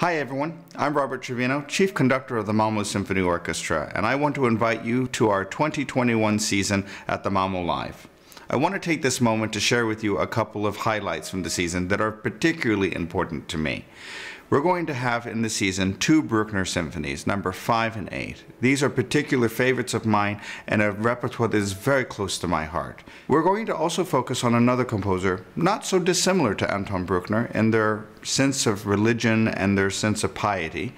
Hi everyone, I'm Robert Trevino, Chief Conductor of the Malmö SymfoniOrkester, and I want to invite you to our 2021 season at the Malmö Live. I want to take this moment to share with you a couple of highlights from the season that are particularly important to me. We're going to have in the season two Bruckner symphonies, number 5 and 8. These are particular favorites of mine and a repertoire that is very close to my heart. We're going to also focus on another composer, not so dissimilar to Anton Bruckner in their sense of religion and their sense of piety,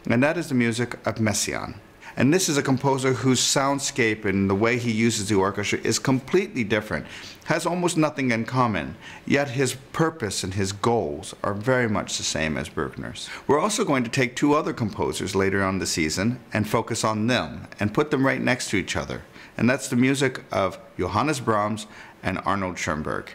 and that is the music of Messiaen. And this is a composer whose soundscape and the way he uses the orchestra is completely different, has almost nothing in common, yet his purpose and his goals are very much the same as Bruckner's. We're also going to take two other composers later on the season and focus on them and put them right next to each other. And that's the music of Johannes Brahms and Arnold Schoenberg.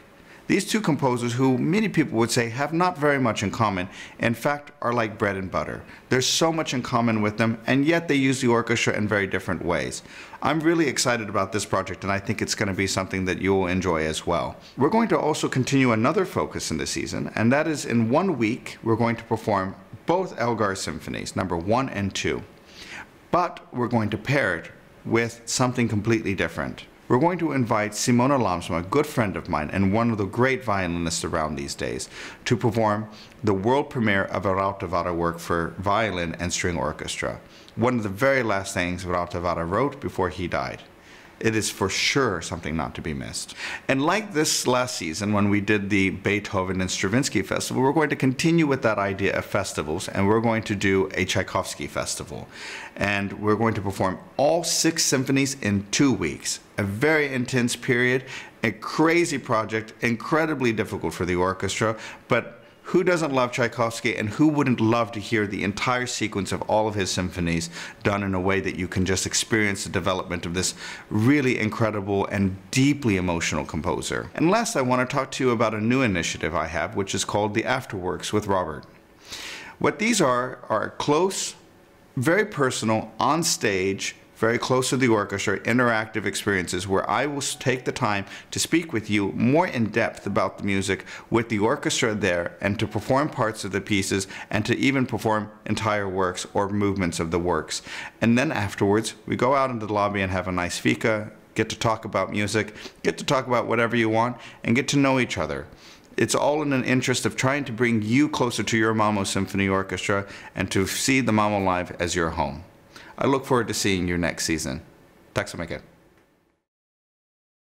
These two composers, who many people would say have not very much in common, in fact are like bread and butter. There's so much in common with them, and yet they use the orchestra in very different ways. I'm really excited about this project, and I think it's going to be something that you'll enjoy as well. We're going to also continue another focus in the season, and that is in 1 week we're going to perform both Elgar symphonies, number 1 and 2. But we're going to pair it with something completely different. We're going to invite Simona Lamsma, a good friend of mine and one of the great violinists around these days, to perform the world premiere of a Rautavaara work for violin and string orchestra. One of the very last things Rautavaara wrote before he died. It is for sure something not to be missed. And like this last season when we did the Beethoven and Stravinsky Festival, we're going to continue with that idea of festivals, and we're going to do a Tchaikovsky festival. And we're going to perform all 6 symphonies in 2 weeks. A very intense period, a crazy project, incredibly difficult for the orchestra, but who doesn't love Tchaikovsky, and who wouldn't love to hear the entire sequence of all of his symphonies done in a way that you can just experience the development of this really incredible and deeply emotional composer. And last, I want to talk to you about a new initiative I have, which is called the Afterworks with Robert. What these are close, very personal, on stage, very close to the orchestra, interactive experiences where I will take the time to speak with you more in depth about the music with the orchestra there, and to perform parts of the pieces, and to even perform entire works or movements of the works. And then afterwards, we go out into the lobby and have a nice fika, get to talk about music, get to talk about whatever you want, and get to know each other. It's all in an interest of trying to bring you closer to your Malmö SymfoniOrkester and to see the Malmö Live as your home. I look forward to seeing you next season. Tack så mycket.